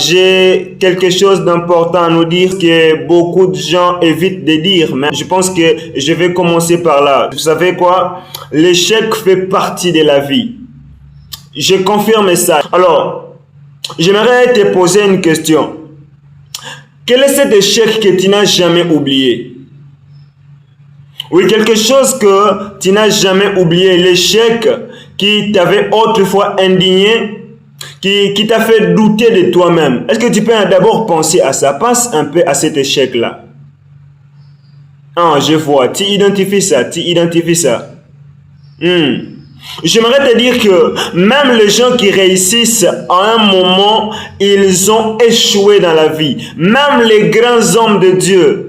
j'ai quelque chose d'important à nous dire que beaucoup de gens évitent de dire, mais je pense que je vais commencer par là. Vous savez quoi? L'échec fait partie de la vie. Je confirme ça. Alors, j'aimerais te poser une question. Quel est cet échec que tu n'as jamais oublié? Oui, quelque chose que tu n'as jamais oublié, l'échec qui t'avait autrefois indigné, qui t'a fait douter de toi-même. Est-ce que tu peux d'abord penser à ça? Pense un peu à cet échec-là. Ah, je vois, tu identifies ça, J'aimerais te dire que même les gens qui réussissent à un moment, ils ont échoué dans la vie. Même les grands hommes de Dieu,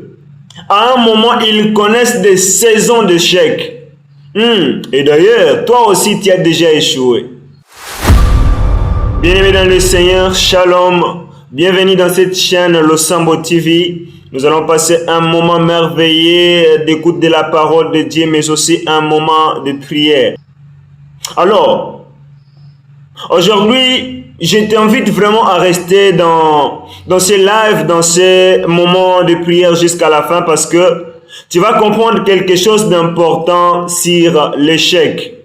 à un moment, ils connaissent des saisons d'échecs. Et d'ailleurs, toi aussi, tu as déjà échoué. Bien-aimés dans le Seigneur, Shalom. Bienvenue dans cette chaîne Losambo TV. Nous allons passer un moment merveilleux d'écoute de la parole de Dieu, mais aussi un moment de prière. Alors, aujourd'hui, je t'invite vraiment à rester dans ces lives, dans ces moments de prière jusqu'à la fin parce que tu vas comprendre quelque chose d'important sur l'échec.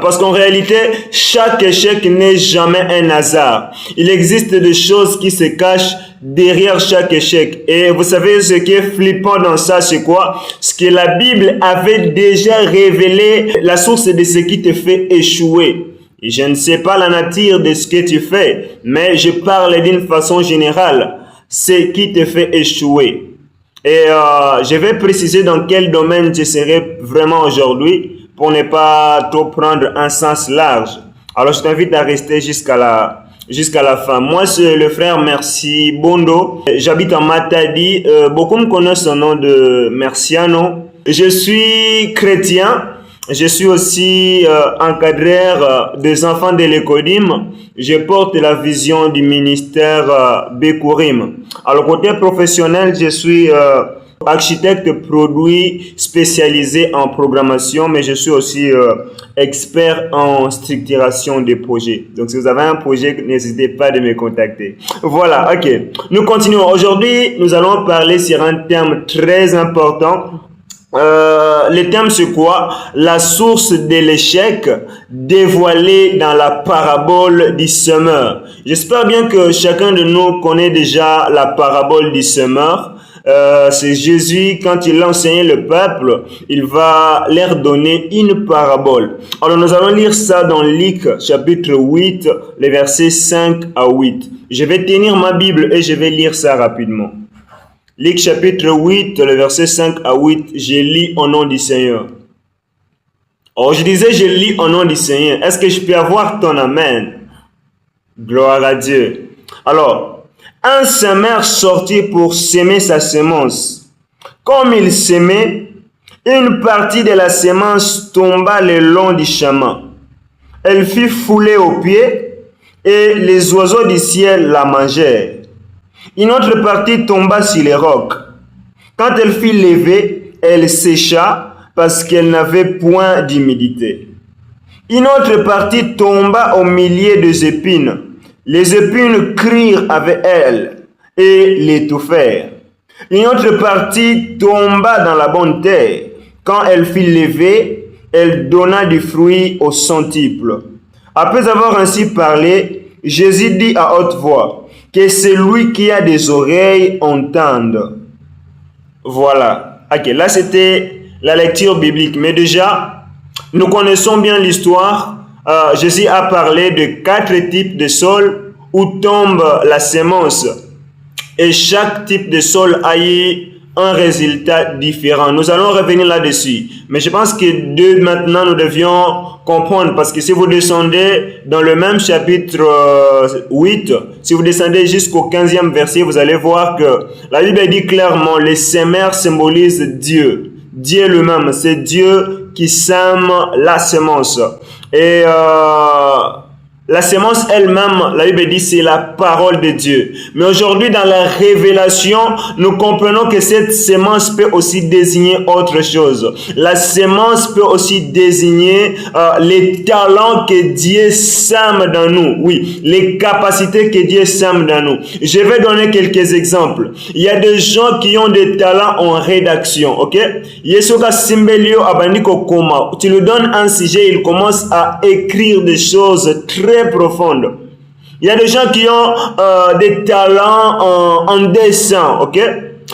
Parce qu'en réalité, chaque échec n'est jamais un hasard. Il existe des choses qui se cachent derrière chaque échec. Et vous savez ce qui est flippant dans ça, c'est quoi? Ce que la Bible avait déjà révélé, la source de ce qui te fait échouer. Et je ne sais pas la nature de ce que tu fais, mais je parle d'une façon générale. Ce qui te fait échouer. Et je vais préciser dans quel domaine je serai vraiment aujourd'hui, pour ne pas trop prendre un sens large. Alors, je t'invite à rester jusqu'à la fin. Moi, c'est le frère Merci Bondo. J'habite en Matadi. Beaucoup me connaissent au nom de Merciano. Je suis chrétien. Je suis aussi encadreur des enfants de l'Ecodim. Je porte la vision du ministère Bekourim. Alors, côté professionnel, je suis architecte produit spécialisé en programmation, mais je suis aussi expert en structuration des projets. Donc, si vous avez un projet, n'hésitez pas de me contacter. Voilà, ok. Nous continuons. Aujourd'hui, nous allons parler sur un thème très important. Le thème c'est quoi? La source de l'échec dévoilée dans la parabole du semeur. J'espère bien que chacun de nous connaît déjà la parabole du semeur. C'est Jésus, quand il enseignait le peuple, il va leur donner une parabole. Alors nous allons lire ça dans Luc chapitre 8, les versets 5 à 8. Je vais tenir ma Bible et je vais lire ça rapidement. Luc chapitre 8, le verset 5 à 8, je lis au nom du Seigneur. Oh, je disais, je lis au nom du Seigneur. Est-ce que je peux avoir ton amen? Gloire à Dieu. Alors, un semeur sortit pour semer sa semence. Comme il semait, une partie de la semence tomba le long du chemin. Elle fut foulée aux pieds et les oiseaux du ciel la mangèrent. Une autre partie tomba sur les rocs. Quand elle fut levée, elle sécha parce qu'elle n'avait point d'humidité. Une autre partie tomba au milieu des épines. Les épines crirent avec elle et l'étouffèrent. Une autre partie tomba dans la bonne terre. Quand elle fut levée, elle donna du fruit au centuple. Après avoir ainsi parlé, Jésus dit à haute voix, que celui qui a des oreilles entende. Voilà. Ok, là c'était la lecture biblique. Mais déjà, nous connaissons bien l'histoire. Jésus a parlé de 4 types de sol où tombe la semence. Et chaque type de sol a eu un résultat différent. Nous allons revenir là-dessus. Mais je pense que maintenant, nous devions comprendre. Parce que si vous descendez dans le même chapitre 8, si vous descendez jusqu'au 15e verset, vous allez voir que la Bible dit clairement, les semeurs symbolisent Dieu. Dieu lui-même, c'est Dieu qui sème la semence. Et La sémence elle-même, la Bible dit, c'est la parole de Dieu. Mais aujourd'hui, dans la révélation, nous comprenons que cette sémence peut aussi désigner autre chose. La sémence peut aussi désigner les talents que Dieu sème dans nous. Oui, les capacités que Dieu sème dans nous. Je vais donner quelques exemples. Il y a des gens qui ont des talents en rédaction, ok? Yesoka Simbelio Abandiko Koma. Tu lui donnes un sujet, il commence à écrire des choses très profondes. Il y a des gens qui ont des talents en dessin, ok?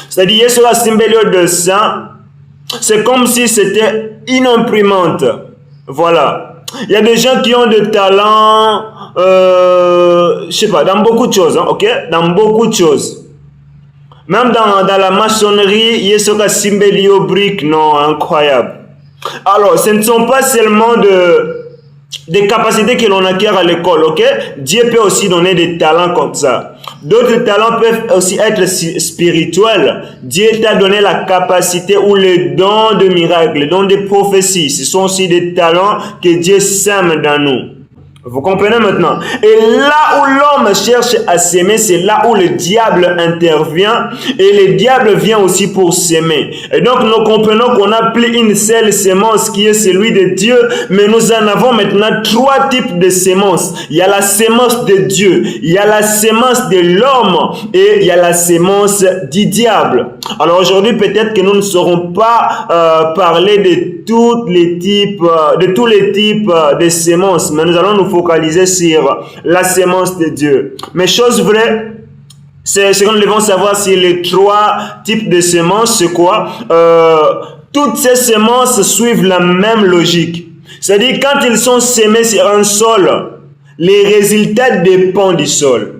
C'est-à-dire, Yesoka Simbelio dessin, c'est comme si c'était une imprimante. Voilà. Il y a des gens qui ont des talents, je sais pas, dans beaucoup de choses, hein, ok? Dans beaucoup de choses. Même dans la maçonnerie, Yesoka Simbelio brique, non, incroyable. Alors, ce ne sont pas seulement des capacités que l'on acquiert à l'école, ok? Dieu peut aussi donner des talents comme ça. D'autres talents peuvent aussi être spirituels. Dieu t'a donné la capacité ou le don de miracles, le don de prophéties. Ce sont aussi des talents que Dieu sème dans nous. Vous comprenez maintenant? Et là où l'homme cherche à s'aimer, c'est là où le diable intervient. Et le diable vient aussi pour s'aimer. Et donc nous comprenons qu'on a pris une seule sémence qui est celui de Dieu. Mais nous en avons maintenant 3 types de sémences. Il y a la sémence de Dieu. Il y a la sémence de l'homme. Et il y a la sémence du diable. Alors aujourd'hui, peut-être que nous ne saurons pas parler de tous les types de sémences. Mais nous allons nous focaliser sur la sémence de Dieu. Mais chose vraie, c'est ce que nous devons savoir sur les 3 types de semences, c'est quoi? Toutes ces semences suivent la même logique. C'est-à-dire, quand ils sont semés sur un sol, les résultats dépendent du sol.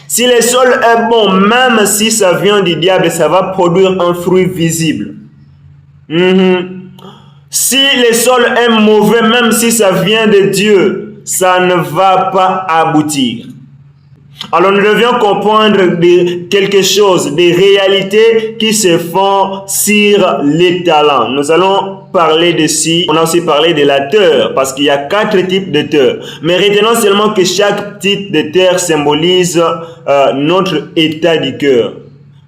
Si le sol est bon, même si ça vient du diable, ça va produire un fruit visible. Si le sol est mauvais, même si ça vient de Dieu, ça ne va pas aboutir. Alors nous devions comprendre quelque chose, des réalités qui se font sur les talents. Nous allons parler de ci. On a aussi parlé de la terre, parce qu'il y a 4 types de terre. Mais retenons seulement que chaque type de terre symbolise notre état du cœur.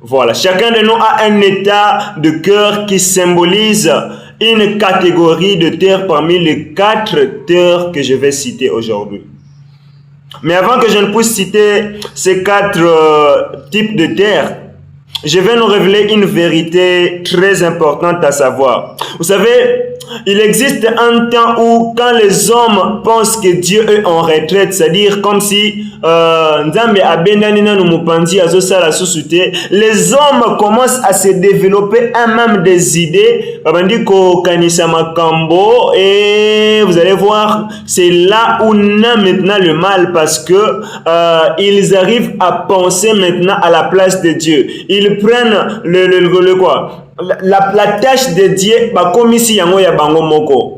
Voilà, chacun de nous a un état de cœur qui symbolise une catégorie de terre parmi les 4 terres que je vais citer aujourd'hui. Mais avant que je ne puisse citer ces 4 types de terres, je vais nous révéler une vérité très importante à savoir. Vous savez, il existe un temps où quand les hommes pensent que Dieu est en retraite, c'est-à-dire comme si les hommes commencent à se développer eux-mêmes des idées, et vous allez voir, c'est là où naît maintenant le mal, parce que ils arrivent à penser maintenant à la place de Dieu. Ils prennent le quoi? La tâche de Dieu, comme ici,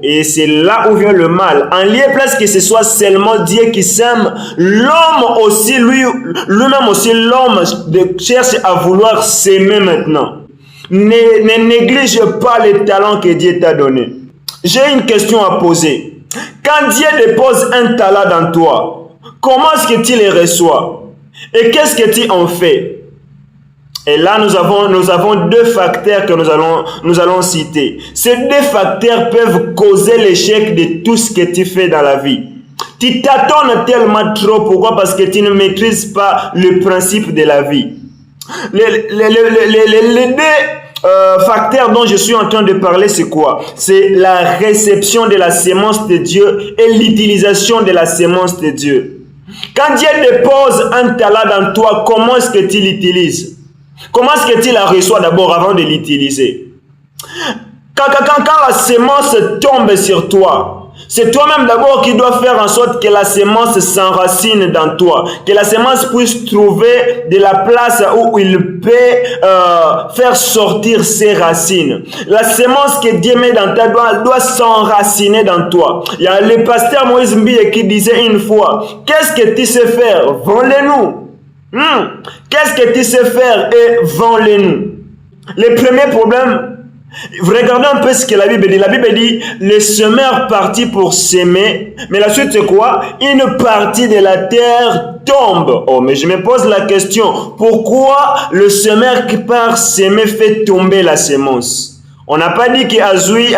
et c'est là où vient le mal. En lieu place que ce soit seulement Dieu qui sème, l'homme aussi, lui-même aussi, l'homme cherche à vouloir s'aimer maintenant. Ne néglige pas les talents que Dieu t'a donnés. J'ai une question à poser. Quand Dieu dépose un talent dans toi, comment est-ce que tu les reçois? Et qu'est-ce que tu en fais? Et là, nous avons 2 facteurs que nous allons citer. Ces 2 facteurs peuvent causer l'échec de tout ce que tu fais dans la vie. Tu t'attends tellement trop. Pourquoi? Parce que tu ne maîtrises pas le principe de la vie. Les 2 facteurs dont je suis en train de parler, c'est quoi? C'est la réception de la sémence de Dieu et l'utilisation de la sémence de Dieu. Quand Dieu dépose un talent dans toi, comment est-ce que tu l'utilises? Comment est-ce que tu la reçois d'abord avant de l'utiliser? Quand la sémence tombe sur toi, c'est toi-même d'abord qui dois faire en sorte que la sémence s'enracine dans toi, que la sémence puisse trouver de la place où il peut faire sortir ses racines. La sémence que Dieu met dans ta doit s'enraciner dans toi. Il y a le pasteur Moïse Mbie qui disait une fois, qu'est-ce que tu sais faire? Vends-le-nous. Qu'est-ce que tu sais faire et vends-le-nous? Le premier problème, Regardez un peu ce que la Bible dit. La Bible dit, le semeur partit pour s'aimer, mais la suite c'est quoi? Une partie de la terre tombe. Oh, mais je me pose la question, pourquoi le semeur qui part s'aimer fait tomber la sémence? On n'a pas dit qu'Azui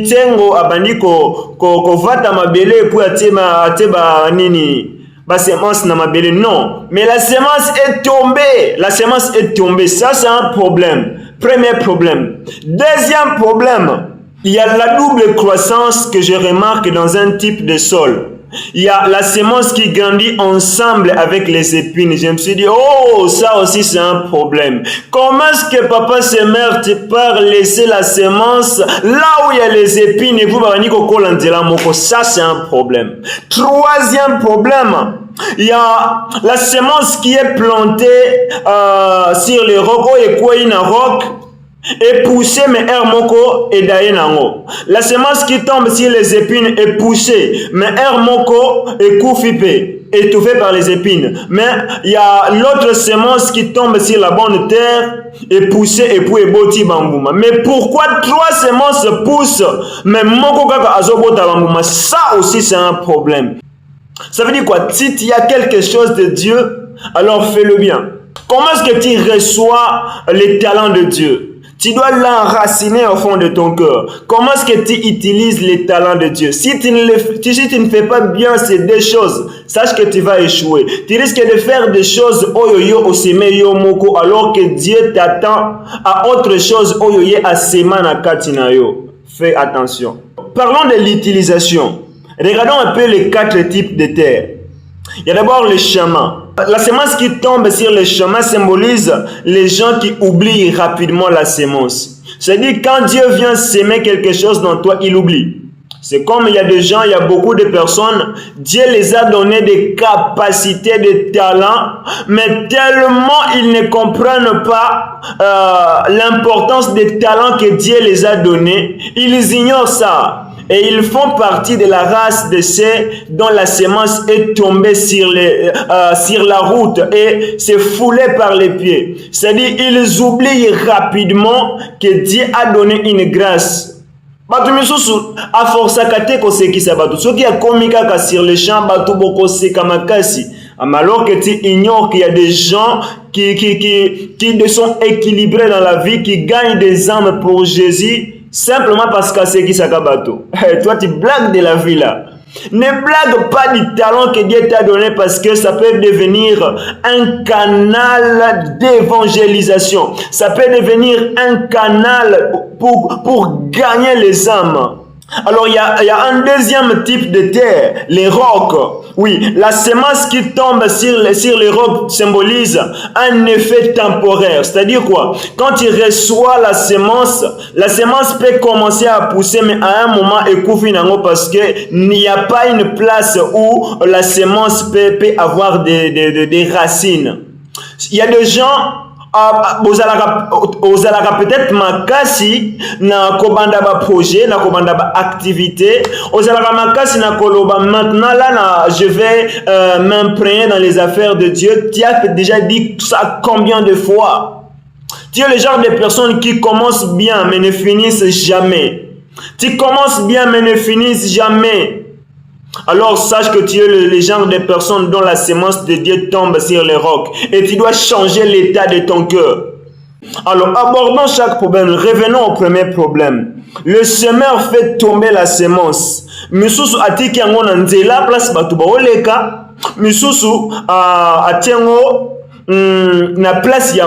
Tengo abandi ko vata mabele pour ateba nini ba sémence na mabele. Non, mais la sémence est tombée. La sémence est tombée. Ça c'est un problème. Premier problème. Deuxième problème, il y a la double croissance que je remarque dans un type de sol. Il y a la sémence qui grandit ensemble avec les épines. Je me suis dit, oh, ça aussi c'est un problème. Comment est-ce que papa et mère te part laisser la sémence là où il y a les épines et vous allez dire, ça c'est un problème. Troisième problème, il y a la sémence qui est plantée sur les rocs et quoi une roc et poussée mais air moko et dayenango. La sémence qui tombe sur les épines est poussée mais air moko et koufipé, étouffée par les épines. Mais il y a l'autre sémence qui tombe sur la bonne terre et poussée et puis boti bambouma. Mais pourquoi trois sémences poussent mais moko kaka azobota bambouma? Ça aussi c'est un problème. Ça veut dire quoi? Si il y a quelque chose de Dieu, alors fais-le bien. Comment est-ce que tu reçois les talents de Dieu? Tu dois l'enraciner au fond de ton cœur. Comment est-ce que tu utilises les talents de Dieu? Si tu ne fais pas bien ces deux choses, sache que tu vas échouer. Tu risques de faire des choses oyoyo osemeyo moko alors que Dieu t'attend à autre chose oyoye asemana katinayo. Fais attention. Parlons de l'utilisation. Regardons un peu les 4 types de terre. Il y a d'abord le chemin. La sémence qui tombe sur le chemin symbolise les gens qui oublient rapidement la sémence. C'est-à-dire quand Dieu vient s'aimer quelque chose dans toi, il oublie. C'est comme il y a des gens, il y a beaucoup de personnes, Dieu les a donné des capacités, des talents, mais tellement ils ne comprennent pas l'importance des talents que Dieu les a donnés, ils ignorent ça. Et ils font partie de la race de ceux dont la sémence est tombée sur la route et s'est foulée par les pieds. C'est-à-dire ils oublient rapidement que Dieu a donné une grâce. Batu misusu a force kate ko sekisa batu soki a komika ka sur le champ batu boko seka makasi. Alors que tu ignores qu'il y a des gens qui sont équilibrés dans la vie, qui gagnent des âmes pour Jésus simplement parce que c'est qui s'akabato. Toi tu blagues de la vie là. Ne blague pas du talent que Dieu t'a donné parce que ça peut devenir un canal d'évangélisation. Ça peut devenir un canal pour gagner les âmes. Alors il y a un deuxième type de terre, les rocs. Oui, la sémence qui tombe sur les rocs symbolise un effet temporaire. C'est-à-dire quoi? Quand tu reçois la sémence peut commencer à pousser, mais à un moment, écouffe parce qu'il n'y a pas une place où la sémence peut avoir des racines. Il y a des gens ozalaka peut-être makasi na kobanda ba projet na kobanda ba activité ozalaka makasi na koloba maintenant là je vais m'imprégner dans les affaires de Dieu. Tu as déjà dit ça combien de fois? Tu es le genre de personne qui commence bien mais ne finissent jamais. Tu commences bien mais ne finissent jamais. Alors sache que tu es le genre de personne dont la sémence de Dieu tombe sur les rocs et tu dois changer l'état de ton cœur. Alors abordons chaque problème. Revenons au premier problème. Le semeur fait tomber la sémence. Misusu atiki yango na nzela place batu ba oleka. Misusu atiango na place ya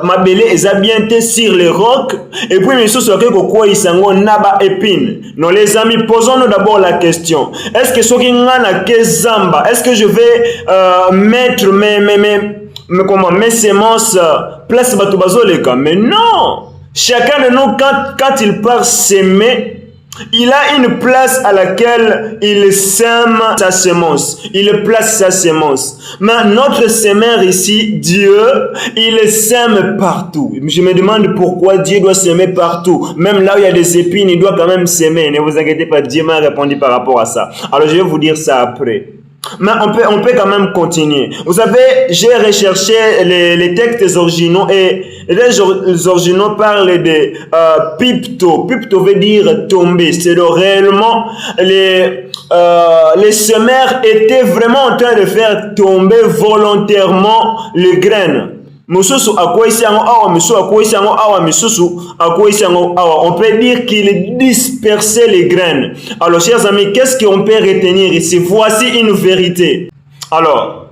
mabele eza bien te sur les rocs et puis misusu akeko kwa isango naba épine. Non les amis, posons-nous d'abord la question. Est-ce que soki ngana ke zamba, est-ce que je vais mettre mes sémences place batu bazoleka? Mais non. Chacun de nous quand il part s'aimer, il a une place à laquelle il sème sa sémence. Il place sa sémence. Mais notre semeur ici, Dieu, il sème partout. Je me demande pourquoi Dieu doit s'aimer partout. Même là où il y a des épines, il doit quand même s'aimer. Ne vous inquiétez pas, Dieu m'a répondu par rapport à ça. Alors je vais vous dire ça après. Mais on peut quand même continuer. Vous savez, j'ai recherché les textes originaux et les originaux parlent de pipto. Pipto veut dire tomber. C'est réellement les semeurs étaient vraiment en train de faire tomber volontairement les graines. Mususu akwesi yango awa, mususu akwesi yango awa, mususu akwesi yango awa. On peut dire qu'il dispersait les graines. Alors, chers amis, qu'est-ce qu'on peut retenir ici? Voici une vérité. Alors,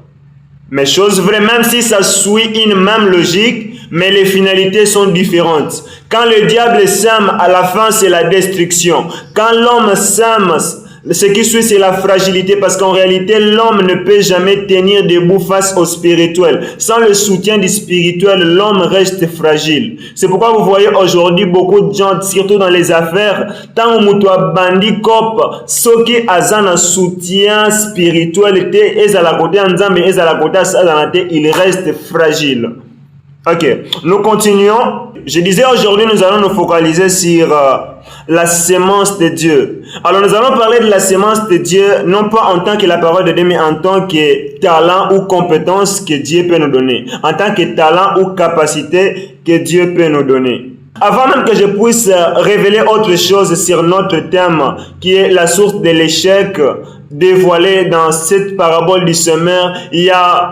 mais chose vraie, même si ça suit une même logique, mais les finalités sont différentes. Quand le diable sème, à la fin, c'est la destruction. Quand l'homme sème, ce qui suit, c'est la fragilité, parce qu'en réalité, l'homme ne peut jamais tenir debout face au spirituel. Sans le soutien du spirituel, l'homme reste fragile. C'est pourquoi vous voyez aujourd'hui beaucoup de gens, surtout dans les affaires, tant où mutua bandi cop, ceux qui ont un soutien spirituel, il reste fragile. Ok, nous continuons. Je disais aujourd'hui, nous allons nous focaliser sur la sémence de Dieu. Alors, nous allons parler de la sémence de Dieu, non pas en tant que la parole de Dieu, mais en tant que talent ou compétence que Dieu peut nous donner. En tant que talent ou capacité que Dieu peut nous donner. Avant même que je puisse révéler autre chose sur notre thème, qui est la source de l'échec, dévoilé dans cette parabole du semeur, il y a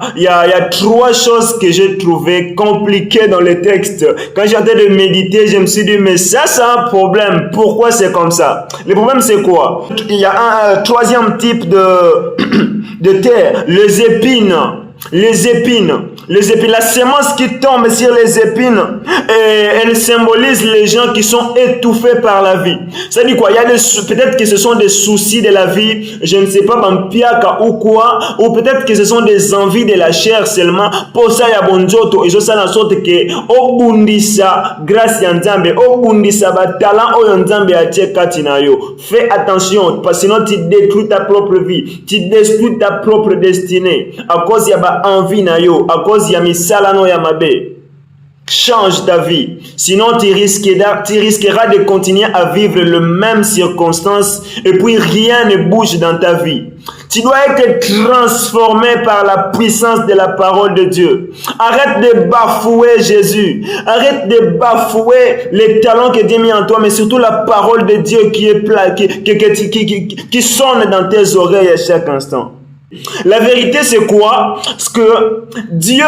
trois choses que j'ai trouvées compliquées dans le texte. Quand j'étais de méditer, je me suis dit, mais ça, c'est un problème. Pourquoi c'est comme ça? Le problème, c'est quoi? Il y a un troisième type de terre, les épines. Les épines, la sémence qui tombe sur les épines, elle symbolise les gens qui sont étouffés par la vie. Ça dit quoi? Il y a peut-être que ce sont des soucis de la vie, je ne sais pas, bampiaka ou quoi, ou peut-être que ce sont des envies de la chair seulement. Pour ça, il y a bonjoto, et je sais en sorte que, obundisa, grâce à Nzambe, obundisa, talent, o Nzambe a tchekatinayo. Fais attention, parce que sinon tu détruis ta propre vie, tu détruis ta propre destinée, à cause de envie na yo, à cause ya misala no ya mabe. Change ta vie, sinon tu risqueras de continuer à vivre les mêmes circonstances et puis rien ne bouge dans ta vie. Tu dois être transformé par la puissance de la parole de Dieu. Arrête de bafouer Jésus. Arrête de bafouer les talents que Dieu a mis en toi, mais surtout la parole de Dieu qui sonne dans tes oreilles à chaque instant. La vérité, c'est quoi? C'est que Dieu,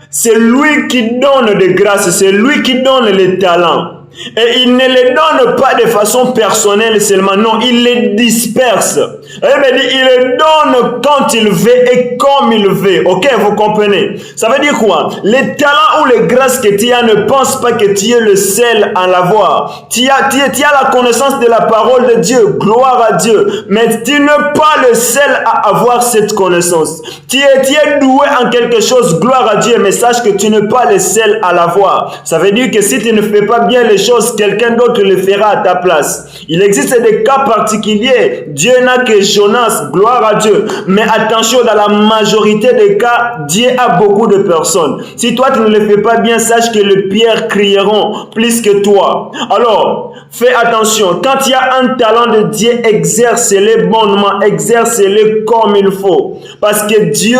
c'est lui qui donne des grâces, c'est lui qui donne les talents. Et il ne les donne pas de façon personnelle seulement, non, il les disperse. Il les donne quand il veut et comme il veut. Ok, vous comprenez? Ça veut dire quoi? Les talents ou les grâces que tu as, ne pense pas que tu es le seul à l'avoir. Tu as la connaissance de la parole de Dieu, gloire à Dieu, mais tu n'es pas le seul à avoir cette connaissance. Tu es doué en quelque chose, gloire à Dieu, mais sache que tu n'es pas le seul à l'avoir. Ça veut dire que si tu ne fais pas bien les choses, quelqu'un d'autre le fera à ta place. Il existe des cas particuliers. Dieu n'a que Jonas, gloire à Dieu. Mais attention, dans la majorité des cas, Dieu a beaucoup de personnes. Si toi tu ne le fais pas bien, sache que les pierres crieront plus que toi. Alors, fais attention. Quand il y a un talent de Dieu, exerce-le bonnement, exerce-le comme il faut. Parce que Dieu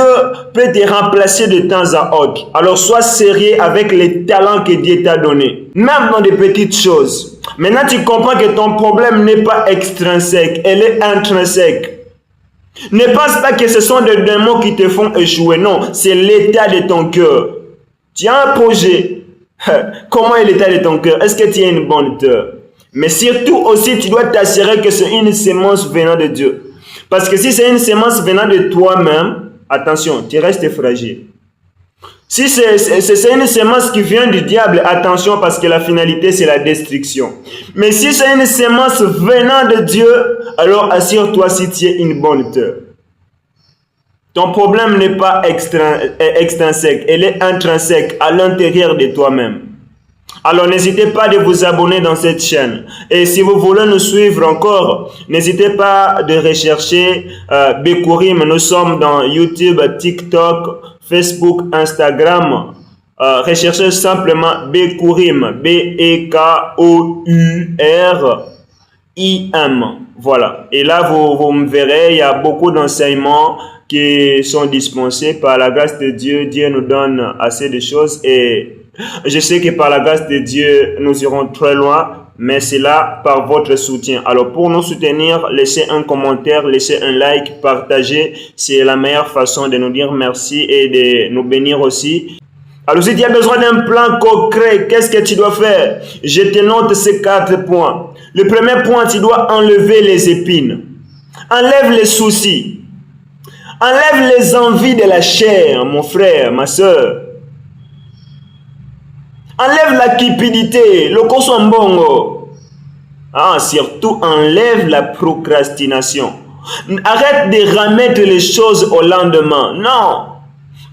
peut te remplacer de temps à autre. Alors, sois sérieux avec les talents que Dieu t'a donnés. Même dans des petites choses. Maintenant, tu comprends que ton problème n'est pas extrinsèque, elle est intrinsèque. Ne pense pas que ce sont des démons qui te font échouer. Non, c'est l'état de ton cœur. Tu as un projet. Comment est l'état de ton cœur? Est-ce que tu as une bonne cœur? Mais surtout aussi, tu dois t'assurer que c'est une sémence venant de Dieu. Parce que si c'est une sémence venant de toi-même, attention, tu restes fragile. Si c'est une sémence qui vient du diable, attention parce que la finalité c'est la destruction. Mais si c'est une sémence venant de Dieu, alors assure-toi si tu es une bonne terre. Ton problème n'est pas extrinsèque, elle est intrinsèque à l'intérieur de toi-même. Alors n'hésitez pas de vous abonner dans cette chaîne. Et si vous voulez nous suivre encore, n'hésitez pas de rechercher Bekourim. Nous sommes dans YouTube, TikTok, Facebook, Instagram. Recherchez simplement Bekourim. B-E-K-O-U-R-I-M. Voilà. Et là, vous me verrez, il y a beaucoup d'enseignements qui sont dispensés. Par la grâce de Dieu, Dieu nous donne assez de choses et je sais que par la grâce de Dieu, nous irons très loin. Mais c'est là par votre soutien. Alors pour nous soutenir, laissez un commentaire, laissez un like, partagez. C'est la meilleure façon de nous dire merci et de nous bénir aussi. Alors si tu as besoin d'un plan concret, qu'est-ce que tu dois faire? Je te note ces 4 points. Le premier point, tu dois enlever les épines. Enlève les soucis. Enlève les envies de la chair, mon frère, ma soeur. Enlève la cupidité, le kosambongo. Surtout enlève la procrastination. Arrête de remettre les choses au lendemain. Non.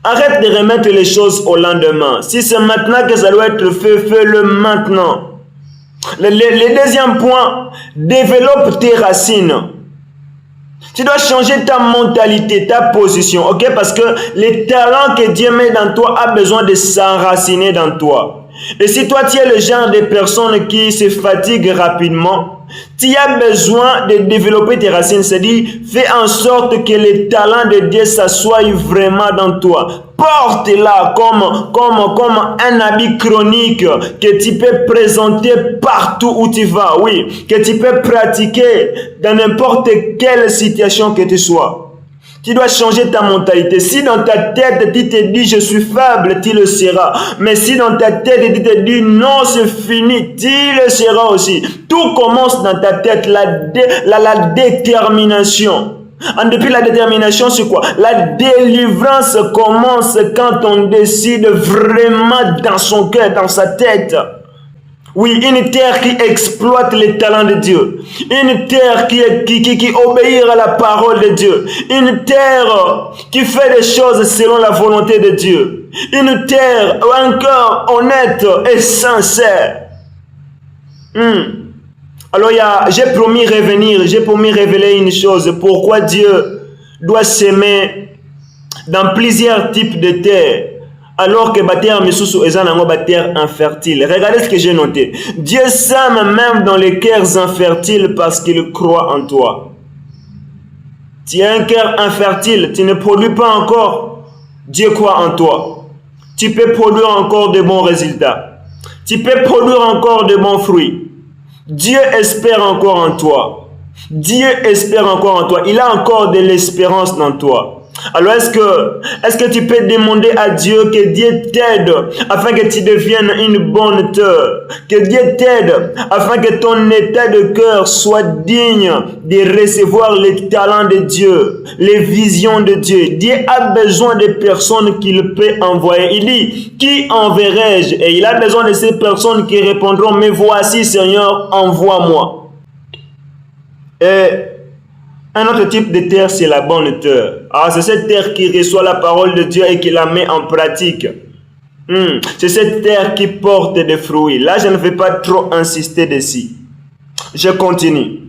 Arrête de remettre les choses au lendemain. Si c'est maintenant que ça doit être fait, fais-le maintenant. Le deuxième point, développe tes racines. Tu dois changer ta mentalité, ta position, ok? Parce que les talents que Dieu met dans toi a besoin de s'enraciner dans toi. Et si toi, tu es le genre de personne qui se fatigue rapidement, tu as besoin de développer tes racines. C'est-à-dire, fais en sorte que les talents de Dieu s'assoient vraiment dans toi. Porte-la comme un habit chronique que tu peux présenter partout où tu vas. Oui, que tu peux pratiquer dans n'importe quelle situation que tu sois. Tu dois changer ta mentalité. Si dans ta tête, tu te dis je suis faible, tu le seras. Mais si dans ta tête, tu te dis non, c'est fini, tu le seras aussi. Tout commence dans ta tête, la détermination. Depuis la détermination, c'est quoi? La délivrance commence quand on décide vraiment dans son cœur, dans sa tête. Oui, une terre qui exploite les talents de Dieu. Une terre qui obéit à la parole de Dieu. Une terre qui fait des choses selon la volonté de Dieu. Une terre où un cœur honnête et sincère. Alors, j'ai promis revenir, j'ai promis révéler une chose. Pourquoi Dieu doit s'aimer dans plusieurs types de terres? Alors que terre misusu est une terre infertile. Regardez ce que j'ai noté. Dieu s'aime même dans les cœurs infertiles parce qu'il croit en toi. Tu as un cœur infertile, tu ne produis pas encore. Dieu croit en toi. Tu peux produire encore de bons résultats. Tu peux produire encore de bons fruits. Dieu espère encore en toi. Dieu espère encore en toi. Il a encore de l'espérance dans toi. Alors est-ce que tu peux demander à Dieu que Dieu t'aide afin que tu deviennes une bonne terre, que Dieu t'aide afin que ton état de cœur soit digne de recevoir les talents de Dieu, les visions de Dieu. Dieu a besoin de personnes qu'il peut envoyer. Il dit, qui enverrai-je? Et il a besoin de ces personnes qui répondront, mais voici Seigneur, envoie-moi. Et un autre type de terre, c'est la bonne terre. C'est cette terre qui reçoit la parole de Dieu et qui la met en pratique. C'est cette terre qui porte des fruits. Là, je ne vais pas trop insister dessus. Je continue.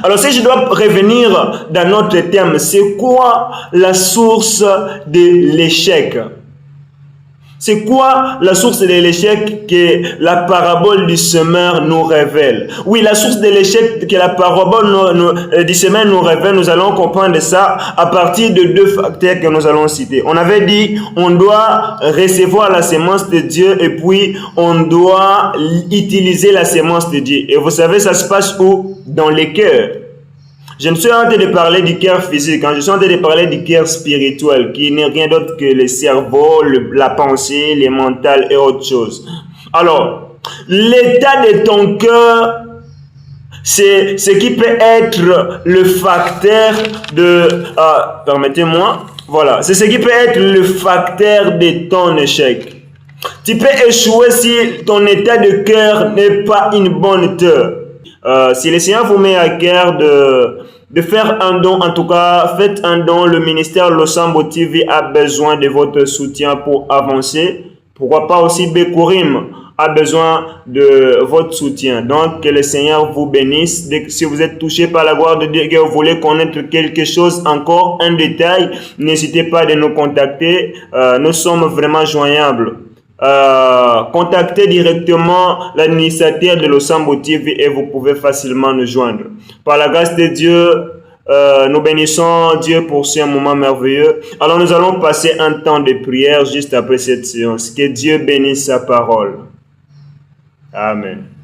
Alors, si je dois revenir dans notre thème, c'est quoi la source de l'échec? C'est quoi la source de l'échec que la parabole du semeur nous révèle? Oui, la source de l'échec que la parabole du semeur nous révèle, nous allons comprendre ça à partir de 2 facteurs que nous allons citer. On avait dit, on doit recevoir la sémence de Dieu et puis on doit utiliser la sémence de Dieu. Et vous savez, ça se passe où? Dans les cœurs. Je ne suis en train de parler du cœur physique, je suis en train de parler du cœur spirituel, qui n'est rien d'autre que le cerveau, la pensée, les mentales et autre chose. Alors, l'état de ton cœur, c'est ce qui peut être le facteur de... permettez-moi, voilà, c'est ce qui peut être le facteur de ton échec. Tu peux échouer si ton état de cœur n'est pas une bonne terre. Si le Seigneur vous met à cœur de faire un don, en tout cas, faites un don. Le ministère Losambo TV a besoin de votre soutien pour avancer. Pourquoi pas aussi Bekourim a besoin de votre soutien. Donc, que le Seigneur vous bénisse. Si vous êtes touché par la gloire de Dieu et que vous voulez connaître quelque chose encore, un détail, n'hésitez pas à nous contacter. Nous sommes vraiment joignables. Contactez directement l'administrateur de Losambo TV et vous pouvez facilement nous joindre. Par la grâce de Dieu, Nous bénissons Dieu pour ce moment merveilleux. Alors nous allons passer un temps de prière juste après cette séance. Que Dieu bénisse sa parole. Amen.